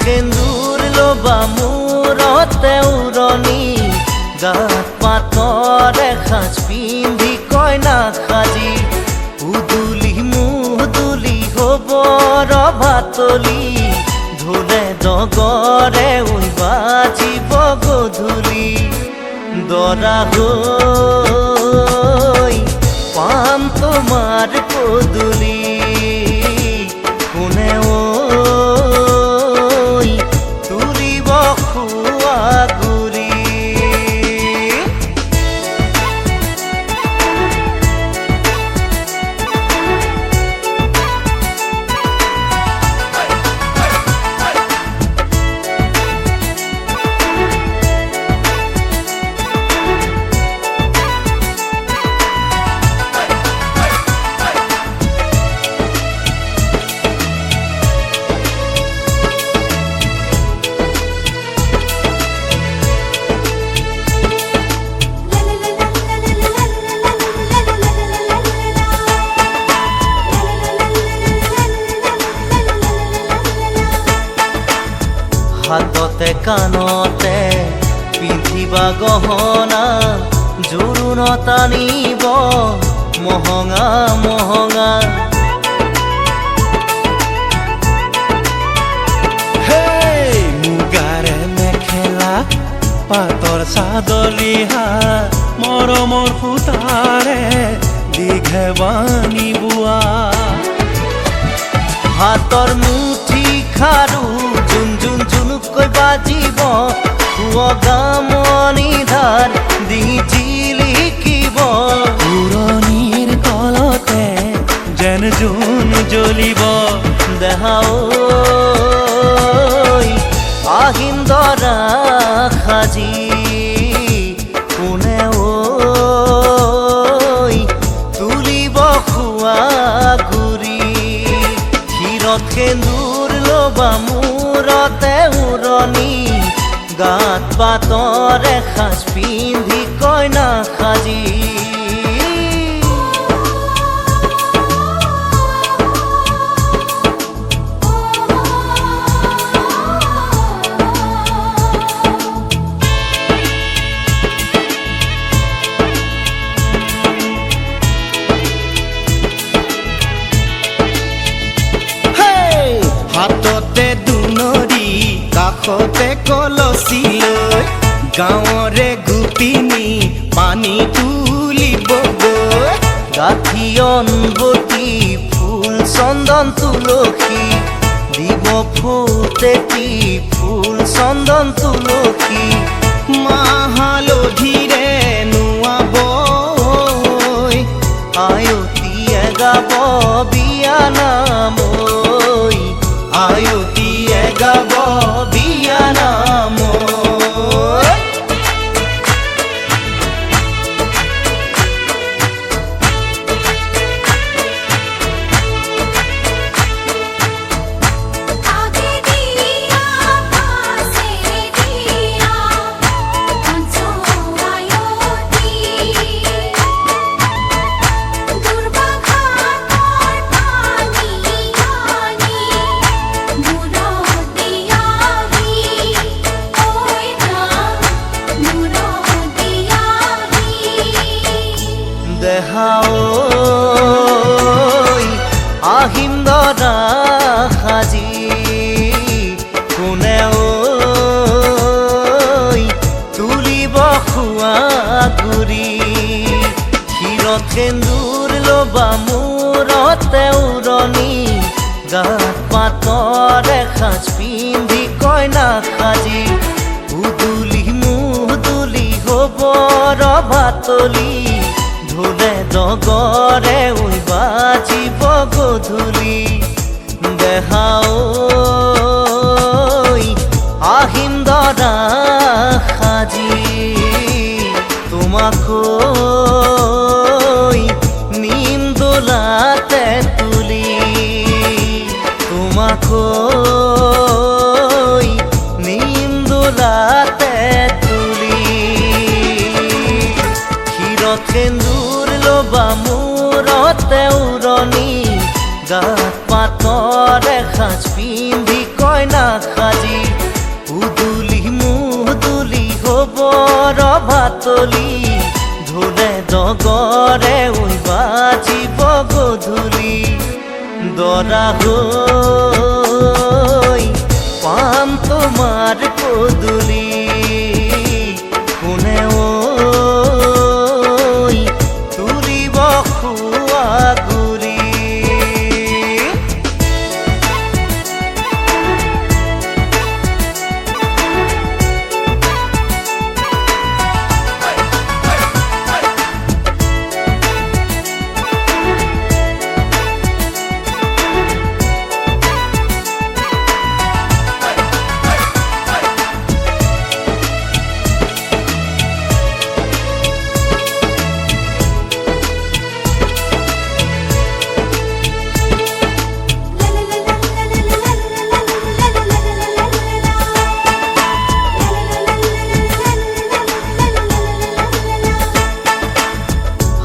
সেন্দুৰ লবা মূৰতে উৰণি গাত পাতৰ এসাজ পিন্ধি কইনা সাজি উদুলি মুদুলি হ'ব ৰভাতলি ঢোলে ডগৰে উই বাজিব গধূলি দৰা হৈ পাম তোমাৰ পদূলি কোনে ঐ তুলিব খোৱা গুৰি হাততে কাণতে পিন্ধিবা গহনা জোৰোণত আনিব মহঙা মহঙা মুগাৰে মেখেলা পাতৰ চাদৰ ৰিহা মৰমৰ সূতাৰে দীঘে বানি বোৱা হাতৰ মুঠি খাৰু জুন জুন জুনুকৈ বাজিব গামনি ধাৰ দি জিলিকিব পুৰণিৰ কলতে যেন জোন জ্বলিব দেহা ঐ আহিন দৰা সাজি কোনে ঐ তুলিব খোৱা গুৰি ক্ষীৰত সেন্দুৰ লবা মূৰতে উৰণি গাত পাতৰ এসাজ পিন্ধি কইনা সাজি হাততে দুনৰি কাষতে কলচি লৈ গাঁৱৰে গোপিনী পানী তুলিবগৈ গাঁঠি অনবতী ফুল চন্দন তুলসী দিব ফুটেতি ফুল চন্দন তুলসী মাহালধিৰে নোৱাব আয়তীয়ে গাব বিয়া নাম আয়তীয়ে গাব বিয়া নাম দেহা ঐ আহিম দৰা সাজি কোনে ঐ তুলিব খোৱা গুৰি ক্ষীৰত সেন্দুৰ লবা মূৰতে উৰণি গাত পাতৰ এসাজ পিন্ধি কইনা সাজি উদুলি মুদুলি হ'ব ৰভাতলি ঢোলে ডগৰে উই বাজিব গধূলি দেহা ঐ আহিম দৰা সাজি তোমাকৈ নিম দোলাতে তুলি তোমাকৈ নিম দোলাতে তুলি ক্ষীৰত সেন্দুৰ লবা মূৰতে উৰণি গাত পাতৰ এসাজ পিন্ধি কইনা সাজি ভাতলি ঢোলে ডগৰে বাজিব গধূলি দৰা হৈ পাম তোমাৰ পদূলি কোনে ঐ তুলিব খোৱা গুৰি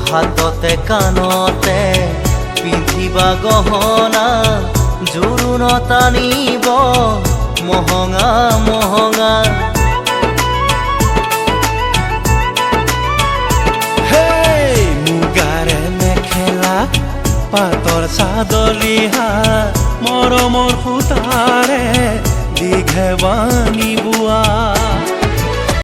হাততে কাণতে পিন্ধিবা গহনা জোৰোণত আনিব মহঙা মহঙা হেই মুগাৰে মেখেলা পাতৰ চাদৰ ৰিহা মৰমৰ সূতাৰে দীঘে বান্ধি